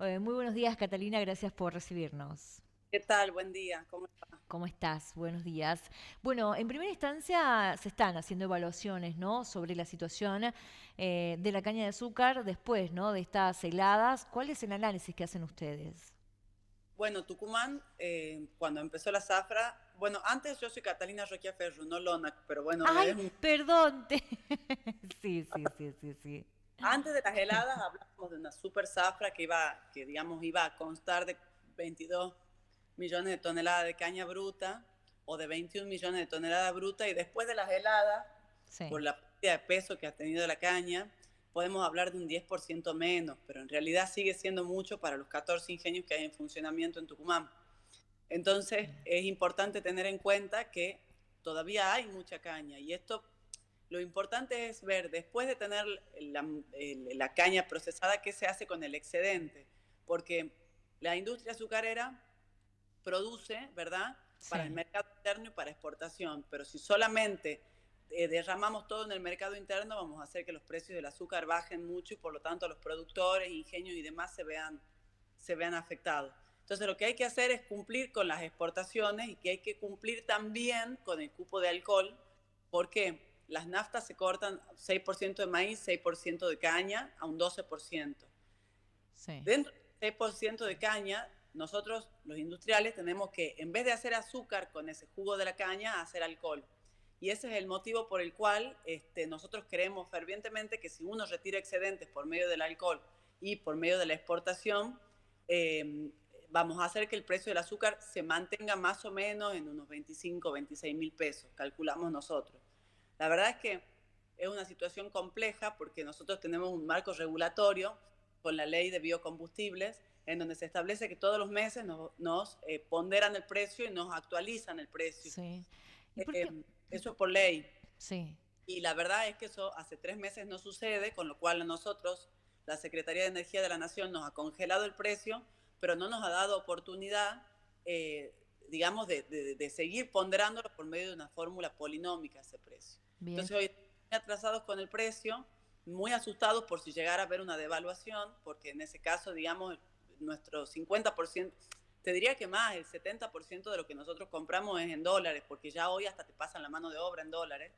Muy buenos días, Catalina, gracias por recibirnos. ¿Qué tal? Buen día. ¿Cómo está? ¿Cómo estás? Buenos días. Bueno, en primera instancia se están haciendo evaluaciones, ¿no? Sobre la situación de la caña de azúcar después, ¿no? De estas heladas. ¿Cuál es el análisis que hacen ustedes? Bueno, Tucumán, cuando empezó la zafra, bueno, antes yo soy Catalina Roquia Ferro, no Lonac, pero bueno, ¡Ay, perdón! Sí, sí, sí, sí, sí. antes de las heladas hablábamos de una super zafra que digamos iba a constar de 22 millones de toneladas de caña bruta o de 21 millones de toneladas bruta y después de las heladas, por Sí. la pérdida de peso que ha tenido la caña, podemos hablar de un 10% menos, pero en realidad sigue siendo mucho para los 14 ingenios que hay en funcionamiento en Tucumán. Entonces es importante tener en cuenta que todavía hay mucha caña y esto lo importante es ver después de tener la caña procesada qué se hace con el excedente, porque la industria azucarera produce, ¿verdad? Para el Sí. mercado interno y para exportación, pero si solamente derramamos todo en el mercado interno, vamos a hacer que los precios del azúcar bajen mucho y por lo tanto los productores, ingenios y demás se vean afectados. Entonces lo que hay que hacer es cumplir con las exportaciones y que hay que cumplir también con el cupo de alcohol, porque las naftas se cortan 6% de maíz, 6% de caña a un 12%. Sí. Dentro del 6% de caña, nosotros los industriales tenemos que, en vez de hacer azúcar con ese jugo de la caña, hacer alcohol. Y ese es el motivo por el cual nosotros creemos fervientemente que si uno retira excedentes por medio del alcohol y por medio de la exportación, eh, vamos a hacer que el precio del azúcar se mantenga más o menos en unos 25, 26 mil pesos, calculamos nosotros. La verdad es que es una situación compleja porque nosotros tenemos un marco regulatorio con la ley de biocombustibles en donde se establece que todos los meses nos ponderan el precio y nos actualizan el precio. Sí. ¿Y por qué? Eso es por ley. Sí. Y la verdad es que eso hace 3 meses no sucede, con lo cual a nosotros, la Secretaría de Energía de la Nación, nos ha congelado el precio, pero no nos ha dado oportunidad, digamos, de seguir ponderándolo por medio de una fórmula polinómica ese precio. Bien. Entonces hoy estamos atrasados con el precio, muy asustados por si llegara a haber una devaluación, porque en ese caso, digamos, nuestro 50%, te diría que más, el 70% de lo que nosotros compramos es en dólares, porque ya hoy hasta te pasan la mano de obra en dólares.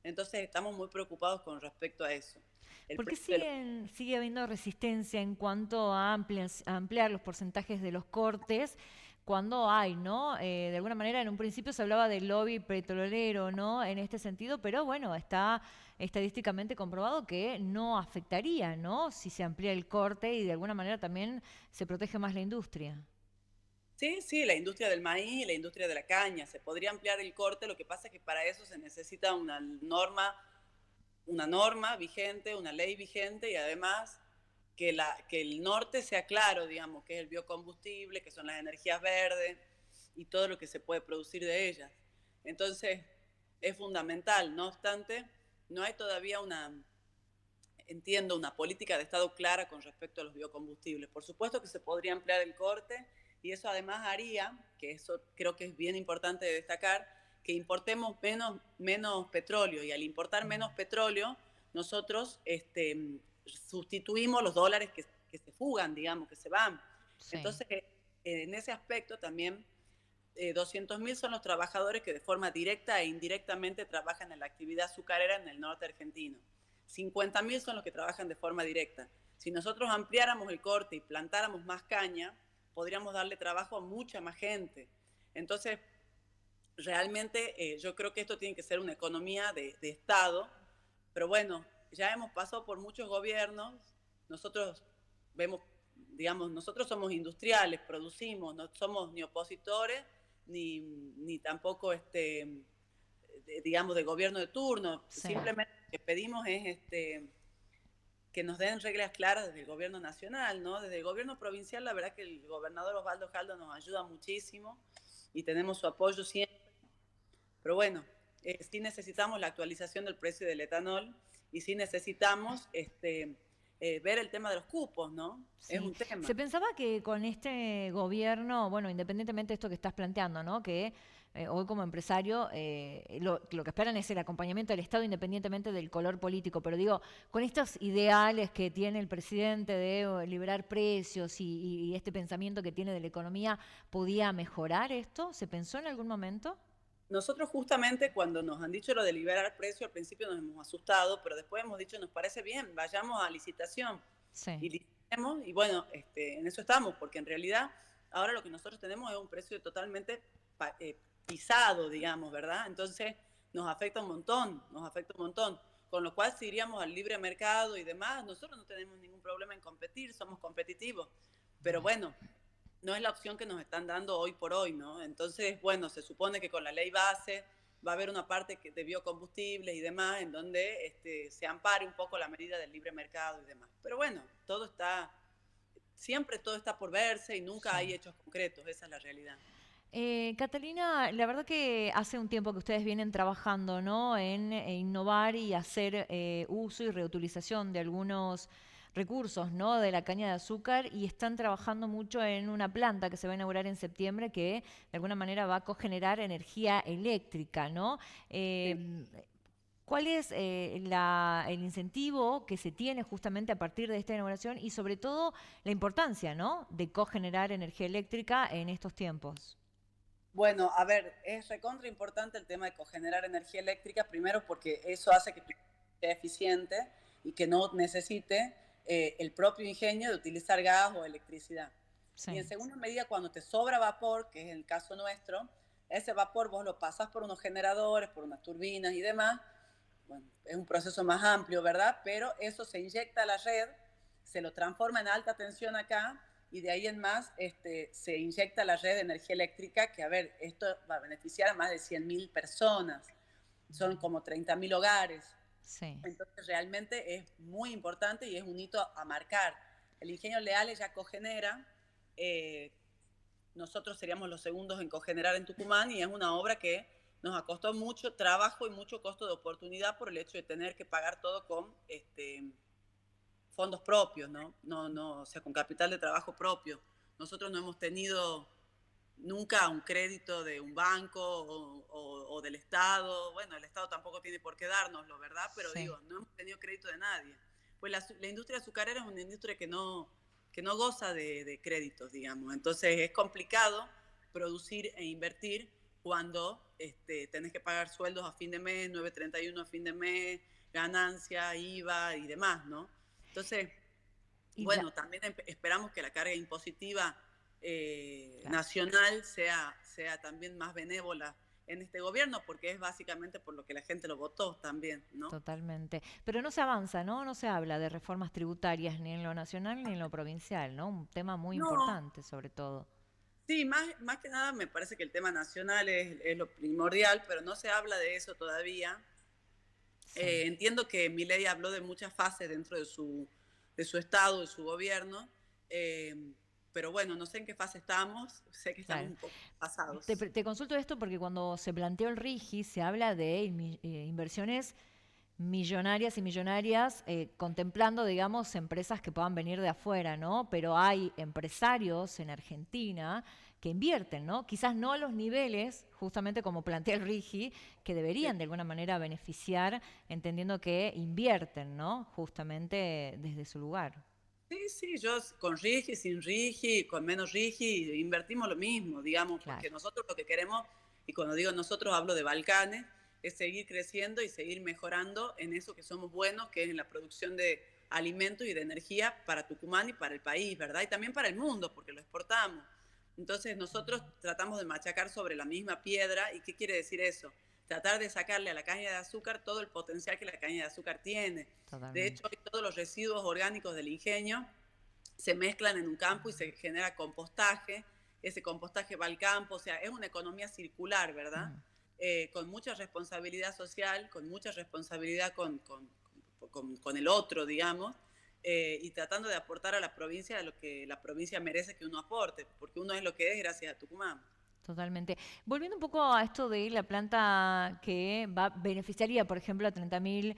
Entonces estamos muy preocupados con respecto a eso. El ¿Por qué precio de los... sigue habiendo resistencia en cuanto a, a ampliar los porcentajes de los cortes cuando hay, ¿no? De alguna manera, en un principio se hablaba del lobby petrolero, ¿no? En este sentido, pero bueno, está estadísticamente comprobado que no afectaría, ¿no? Si se amplía el corte y de alguna manera también se protege más la industria. Sí, sí, la industria del maíz y la industria de la caña. Se podría ampliar el corte, lo que pasa es que para eso se necesita una norma vigente, una ley vigente y además que el norte sea claro, digamos, que es el biocombustible, que son las energías verdes y todo lo que se puede producir de ellas. Entonces, es fundamental. No obstante, no hay todavía entiendo, una política de Estado clara con respecto a los biocombustibles. Por supuesto que se podría ampliar el corte y eso además haría, que eso creo que es bien importante de destacar, que importemos menos petróleo y al importar menos petróleo, nosotros sustituimos los dólares que se fugan, digamos, que se van. Sí. Entonces, en ese aspecto también 200.000 son los trabajadores que de forma directa e indirectamente trabajan en la actividad azucarera en el norte argentino. 50.000 son los que trabajan de forma directa. Si nosotros ampliáramos el corte y plantáramos más caña, podríamos darle trabajo a mucha más gente. Entonces, realmente yo creo que esto tiene que ser una economía de Estado, pero bueno, ya hemos pasado por muchos gobiernos, nosotros vemos, digamos, nosotros somos industriales, producimos, no somos ni opositores, ni tampoco, digamos, de gobierno de turno, Sí. simplemente lo que pedimos es que nos den reglas claras desde el gobierno nacional, ¿no? Desde el gobierno provincial, la verdad que el gobernador Osvaldo Jaldo nos ayuda muchísimo y tenemos su apoyo siempre. Pero bueno, sí necesitamos la actualización del precio del etanol y sí necesitamos ver el tema de los cupos, ¿no? Es Sí, un tema. se pensaba que con este gobierno, bueno, independientemente de esto que estás planteando, ¿no? Que hoy como empresario, lo que esperan es el acompañamiento del Estado independientemente del color político. Pero digo, con estos ideales que tiene el presidente de liberar precios y este pensamiento que tiene de la economía, ¿podía mejorar esto? ¿Se pensó en algún momento? Nosotros justamente cuando nos han dicho lo de liberar precio, al principio nos hemos asustado, pero después hemos dicho, nos parece bien, vayamos a licitación Sí. y licitemos, y bueno, en eso estamos, porque en realidad ahora lo que nosotros tenemos es un precio totalmente pisado, digamos, ¿verdad? Entonces nos afecta un montón, nos afecta un montón. Con lo cual, si iríamos al libre mercado y demás, nosotros no tenemos ningún problema en competir, somos competitivos. Pero bueno, no es la opción que nos están dando hoy por hoy, ¿no? Entonces, bueno, se supone que con la ley base va a haber una parte de biocombustibles y demás en donde se ampare un poco la medida del libre mercado y demás. Pero bueno, siempre todo está por verse y nunca Sí. hay hechos concretos, esa es la realidad. Catalina, la verdad que hace un tiempo que ustedes vienen trabajando, ¿no? En innovar y hacer uso y reutilización de algunos recursos, ¿no? De la caña de azúcar y están trabajando mucho en una planta que se va a inaugurar en septiembre que de alguna manera va a cogenerar energía eléctrica, ¿no? Sí. ¿Cuál es el incentivo que se tiene justamente a partir de esta inauguración y sobre todo la importancia, ¿no? De cogenerar energía eléctrica en estos tiempos. Bueno, a ver, es recontra importante el tema de cogenerar energía eléctrica, primero porque eso hace que sea eficiente y que no necesite el propio ingenio de utilizar gas o electricidad. Y en Sí. segunda medida, cuando te sobra vapor, que es el caso nuestro, ese vapor vos lo pasás por unos generadores, por unas turbinas y demás. Bueno, es un proceso más amplio, ¿verdad? Pero eso se inyecta a la red, se lo transforma en alta tensión acá y de ahí en más se inyecta a la red de energía eléctrica, que a ver, esto va a beneficiar a más de 100.000 personas, son como 30.000 hogares. Sí. Entonces realmente es muy importante y es un hito a marcar. El ingenio Leales ya cogenera, eh, nosotros seríamos los segundos en cogenerar en Tucumán y es una obra que nos ha costado mucho trabajo y mucho costo de oportunidad por el hecho de tener que pagar todo con fondos propios, ¿no? O sea, con capital de trabajo propio. Nosotros no hemos tenido nunca un crédito de un banco o del Estado. Bueno, el Estado tampoco tiene por qué dárnoslo, ¿verdad? Pero Sí. digo, no hemos tenido crédito de nadie. Pues la industria azucarera es una industria que no goza de créditos, digamos. Entonces es complicado producir e invertir cuando tenés que pagar sueldos a fin de mes, 931 a fin de mes, ganancia, IVA y demás, ¿no? Entonces, Y la, bueno, también esperamos que la carga impositiva claro, nacional sea también más benévola en este gobierno, porque es básicamente por lo que la gente lo votó también, ¿no? totalmente. Pero no se avanza, ¿no? No se habla de reformas tributarias ni en lo nacional ni en lo provincial, ¿no? Un tema muy No, importante, sobre todo. sí, más que nada me parece que el tema nacional es lo primordial, pero no se habla de eso todavía. Sí. Entiendo que Milei habló de muchas fases dentro de su estado, de su gobierno, pero bueno, no sé en qué fase estamos, sé que estamos Claro. un poco pasados. Te consulto esto porque cuando se planteó el RIGI se habla de inversiones millonarias y millonarias, contemplando, digamos, empresas que puedan venir de afuera, ¿no? Pero hay empresarios en Argentina que invierten, ¿no? Quizás no a los niveles, justamente como plantea el RIGI, que Sí. deberían de alguna manera beneficiar, entendiendo que invierten, ¿no? Justamente desde su lugar. Sí, sí, yo con Rigi, sin Rigi, con menos Rigi, invertimos lo mismo, digamos, Claro. porque nosotros lo que queremos, y cuando digo nosotros hablo de Balcanes, es seguir creciendo y seguir mejorando en eso que somos buenos, que es en la producción de alimentos y de energía para Tucumán y para el país, ¿verdad? Y también para el mundo, porque lo exportamos. Entonces nosotros tratamos de machacar sobre la misma piedra, ¿y qué quiere decir eso? Tratar de sacarle a la caña de azúcar todo el potencial que la caña de azúcar tiene. De hecho, Totalmente. hoy todos los residuos orgánicos del ingenio se mezclan en un campo y se genera compostaje. Ese compostaje va al campo, o sea, es una economía circular, ¿verdad? Mm. Con mucha responsabilidad social, con mucha responsabilidad con el otro, digamos, y tratando de aportar a la provincia lo que la provincia merece que uno aporte, porque uno es lo que es gracias a Tucumán. Totalmente. Volviendo un poco a esto de la planta que beneficiaría, por ejemplo, a 30.000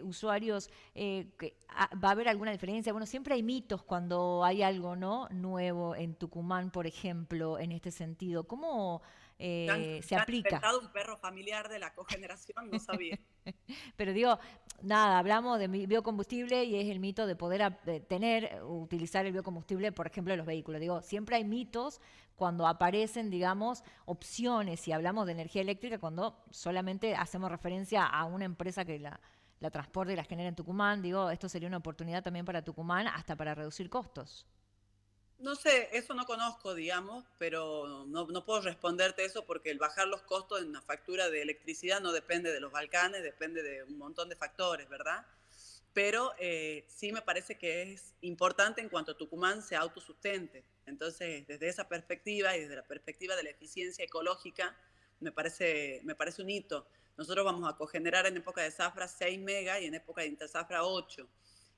usuarios, ¿va a haber alguna diferencia? Bueno, siempre hay mitos cuando hay algo, ¿no?, nuevo en Tucumán, por ejemplo, en este sentido. ¿Cómo se Ya han aplica? inventado un perro familiar de la cogeneración, no sabía. Pero digo, nada, hablamos de biocombustible y es el mito de poder utilizar el biocombustible, por ejemplo, en los vehículos. Digo, siempre hay mitos cuando aparecen, digamos, opciones y hablamos de energía eléctrica cuando solamente hacemos referencia a una empresa que la transporte y la genera en Tucumán. Digo, esto sería una oportunidad también para Tucumán hasta para reducir costos. No sé, eso no conozco, digamos, pero no puedo responderte eso porque el bajar los costos en una factura de electricidad no depende de los Balcanes, depende de un montón de factores, ¿verdad? Pero sí me parece que es importante en cuanto Tucumán se autosustente. Entonces, desde esa perspectiva y desde la perspectiva de la eficiencia ecológica, me parece un hito. Nosotros vamos a cogenerar en época de zafra 6 megas y en época de interzafra 8.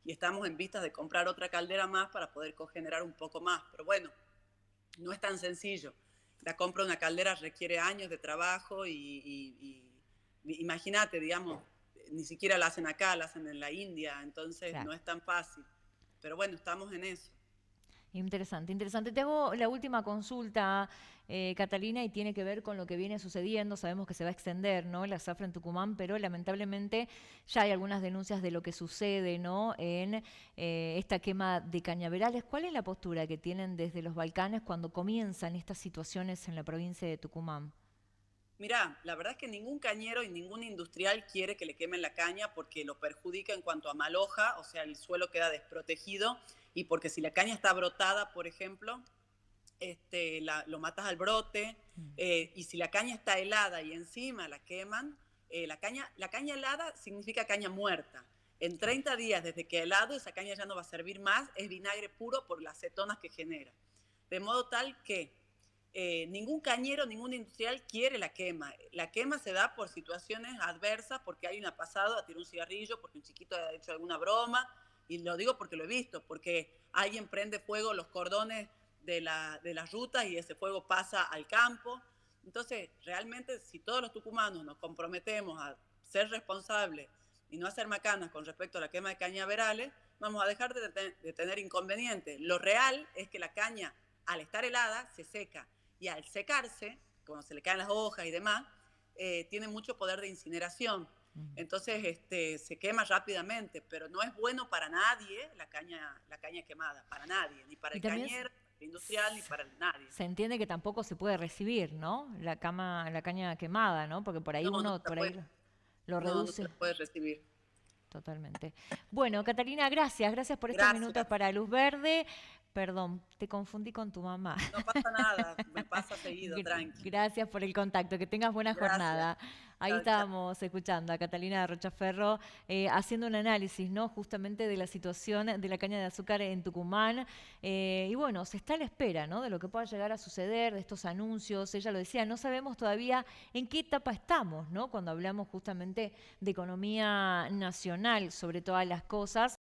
Y estamos en vistas de comprar otra caldera más para poder cogenerar un poco más. Pero bueno, no es tan sencillo. La compra de una caldera requiere años de trabajo y imagínate, digamos, ni siquiera la hacen acá, la hacen en la India, entonces Claro. no es tan fácil. Pero bueno, estamos en eso. Interesante, interesante. Te hago la última consulta, Catalina, y tiene que ver con lo que viene sucediendo. Sabemos que se va a extender, ¿no?, la zafra en Tucumán, pero lamentablemente ya hay algunas denuncias de lo que sucede, ¿no?, en esta quema de cañaverales. ¿Cuál es la postura que tienen desde los Balcanes cuando comienzan estas situaciones en la provincia de Tucumán? Mirá, la verdad es que ningún cañero y ningún industrial quiere que le quemen la caña porque lo perjudica en cuanto a maloja, o sea, el suelo queda desprotegido y porque si la caña está brotada, por ejemplo, lo matas al brote, Mm. y si la caña está helada y encima la queman, la caña helada significa caña muerta. En 30 días desde que helado esa caña ya no va a servir más, es vinagre puro por las cetonas que genera. De modo tal que ningún cañero, ningún industrial quiere la quema. La quema se da por situaciones adversas, porque alguien ha pasado a tirar un cigarrillo, porque un chiquito ha hecho alguna broma, y lo digo porque lo he visto, porque alguien prende fuego los cordones de las rutas y ese fuego pasa al campo. Entonces, realmente, si todos los tucumanos nos comprometemos a ser responsables y no hacer macanas con respecto a la quema de cañaverales, vamos a dejar de tener inconvenientes. Lo real es que la caña, al estar helada, se seca y al secarse, cuando se le caen las hojas y demás, tiene mucho poder de incineración. Mm. Entonces se quema rápidamente, pero no es bueno para nadie la caña quemada, para nadie, ni para Y el también cañero, ni para el industrial, ni para nadie. se entiende que tampoco se puede recibir, ¿no?, la caña quemada, ¿no? Porque por ahí No, no uno se la por ahí puede, lo no se reduce. la puede recibir. Totalmente. Bueno, Catalina, gracias. Gracias por estos minutos Gracias. para Luz Verde. Perdón, te confundí con tu mamá. No pasa nada, me pasa seguido, tranqui. Gracias por el contacto. Que tengas buena Gracias. jornada. Ahí Chao, chao. estábamos escuchando a Catalina Rochaferro haciendo un análisis, ¿no?, justamente de la situación de la caña de azúcar en Tucumán. Y bueno, se está a la espera, ¿no?, de lo que pueda llegar a suceder, de estos anuncios. Ella lo decía, no sabemos todavía en qué etapa estamos, ¿no?, cuando hablamos justamente de economía nacional sobre todas las cosas.